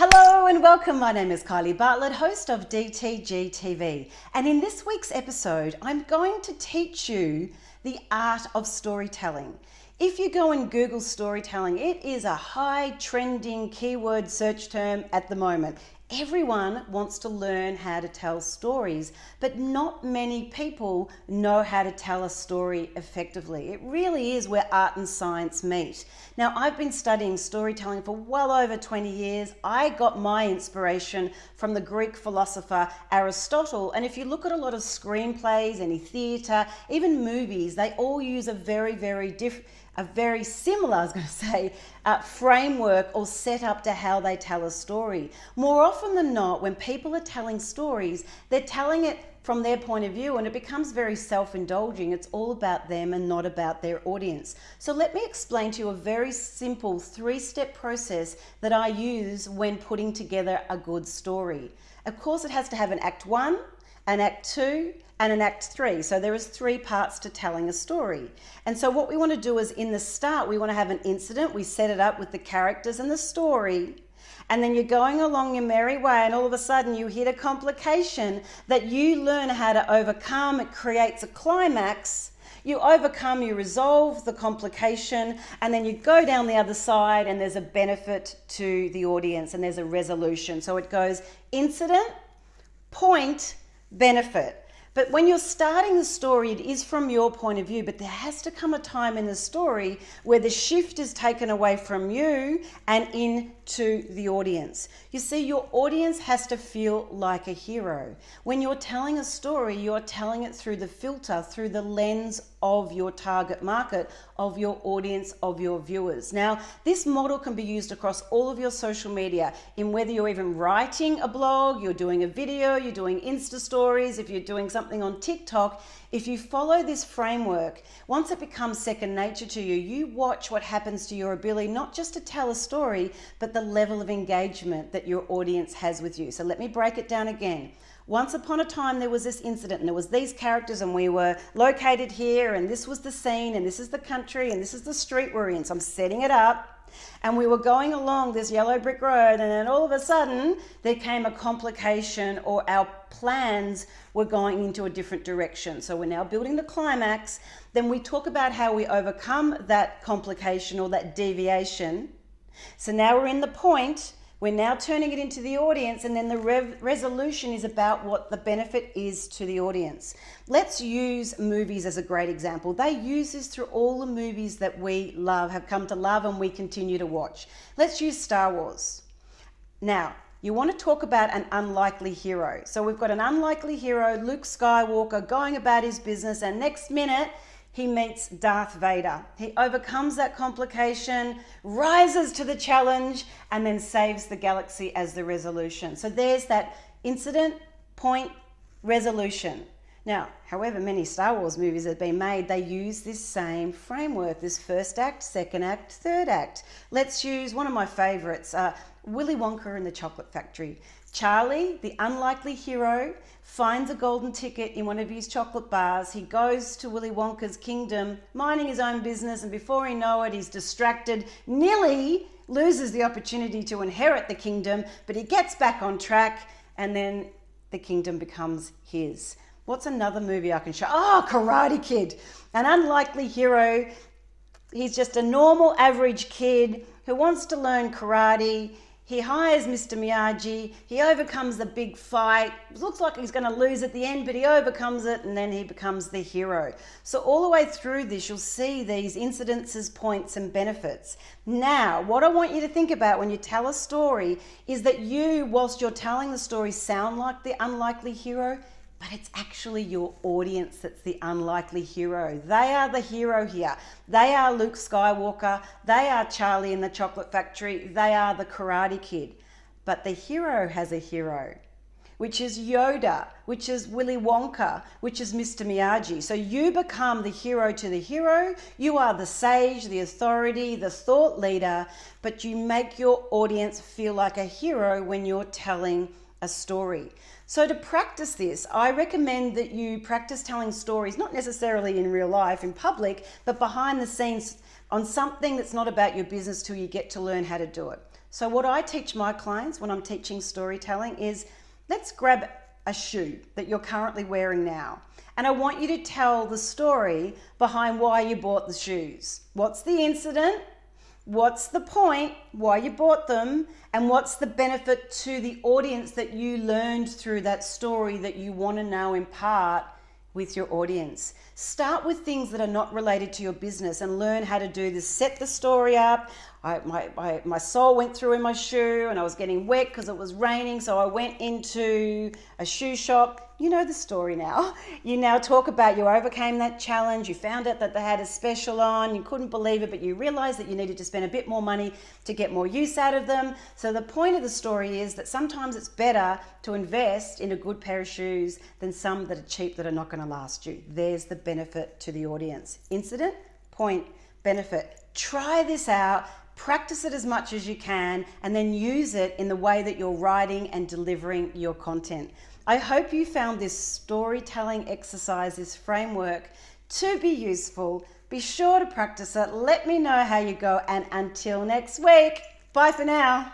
Hello and welcome. My name is Kylie Bartlett, host of dtgTV. And in this week's episode, I'm going to teach you the art of storytelling. If you go and Google storytelling, it is a high trending keyword search term at the moment. Everyone wants to learn how to tell stories, but not many people know how to tell a story effectively. It really is where art and science meet. Now, I've been studying storytelling for well over 20 years. I got my inspiration from the Greek philosopher Aristotle. And if you look at a lot of screenplays, any theatre, even movies, they all use a very similar, framework or setup to how they tell a story. More often than not, when people are telling stories, they're telling it from their point of view and it becomes very self-indulging. It's all about them and not about their audience. So let me explain to you a very simple 3-step process that I use when putting together a good story. Of course, it has to have an act 1, an act 2, and an act 3. So there is 3 parts to telling a story. And so what we want to do is in the start, we want to have an incident. We set it up with the characters and the story. And then you're going along your merry way and all of a sudden you hit a complication that you learn how to overcome. It creates a climax. You overcome, you resolve the complication, and then you go down the other side and there's a benefit to the audience and there's a resolution. So it goes incident, point, benefit. But when you're starting the story, it is from your point of view, but there has to come a time in the story where the shift is taken away from you and into the audience. You see, your audience has to feel like a hero. When you're telling a story, you're telling it through the filter, through the lens of your target market, of your audience, of your viewers. Now, this model can be used across all of your social media, in whether you're even writing a blog, you're doing a video, you're doing Insta stories, if you're doing something on TikTok. If you follow this framework, once it becomes second nature to you, you watch what happens to your ability, not just to tell a story, but the level of engagement that your audience has with you. So let me break it down again. Once upon a time, there was this incident and there was these characters and we were located here and this was the scene and this is the country and this is the street we're in. So I'm setting it up and we were going along this yellow brick road and then all of a sudden there came a complication or our plans were going into a different direction. So we're now building the climax. Then we talk about how we overcome that complication or that deviation. So now we're in the point. We're now turning it into the audience, and then the resolution is about what the benefit is to the audience. Let's use movies as a great example. They use this through all the movies that we love, have come to love, and we continue to watch. Let's use Star Wars. Now, you want to talk about an unlikely hero. So we've got an unlikely hero, Luke Skywalker, going about his business, and next minute, he meets Darth Vader. He overcomes that complication, rises to the challenge, and then saves the galaxy as the resolution. So there's that incident, point, resolution. Now, however many Star Wars movies have been made, they use this same framework, this first act, second act, third act. Let's use one of my favorites, Willy Wonka and the Chocolate Factory. Charlie, the unlikely hero, finds a golden ticket in one of his chocolate bars. He goes to Willy Wonka's kingdom, minding his own business, and before he knows it, he's distracted, nearly loses the opportunity to inherit the kingdom, but he gets back on track, and then the kingdom becomes his. What's another movie I can show? Oh, Karate Kid. An unlikely hero. He's just a normal, average kid who wants to learn karate. He hires Mr. Miyagi, he overcomes the big fight. It looks like he's going to lose at the end, but he overcomes it and then he becomes the hero. So all the way through this, you'll see these incidences, points and benefits. Now, what I want you to think about when you tell a story is that you, whilst you're telling the story, sound like the unlikely hero, but it's actually your audience that's the unlikely hero. They are the hero here. They are Luke Skywalker. They are Charlie in the Chocolate Factory. They are the Karate Kid. But the hero has a hero, which is Yoda, which is Willy Wonka, which is Mr. Miyagi. So you become the hero to the hero. You are the sage, the authority, the thought leader, but you make your audience feel like a hero when you're telling a story. So to practice this, I recommend that you practice telling stories, not necessarily in real life, in public, but behind the scenes on something that's not about your business till you get to learn how to do it. So what I teach my clients when I'm teaching storytelling is, let's grab a shoe that you're currently wearing now. And I want you to tell the story behind why you bought the shoes. What's the incident? What's the point? Why you bought them? And what's the benefit to the audience that you learned through that story that you want to now impart with your audience? Start with things that are not related to your business and learn how to do this. Set the story up. My sole went through in my shoe and I was getting wet because it was raining, so I went into a shoe shop. You know the story now. You now talk about you overcame that challenge, you found out that they had a special on, you couldn't believe it, but you realized that you needed to spend a bit more money to get more use out of them. So the point of the story is that sometimes it's better to invest in a good pair of shoes than some that are cheap that are not going to last you. There's the benefit to the audience. Incident, point, benefit. Try this out. Practice it as much as you can and then use it in the way that you're writing and delivering your content. I hope you found this storytelling exercise, this framework, to be useful. Be sure to practice it. Let me know how you go, and until next week, bye for now.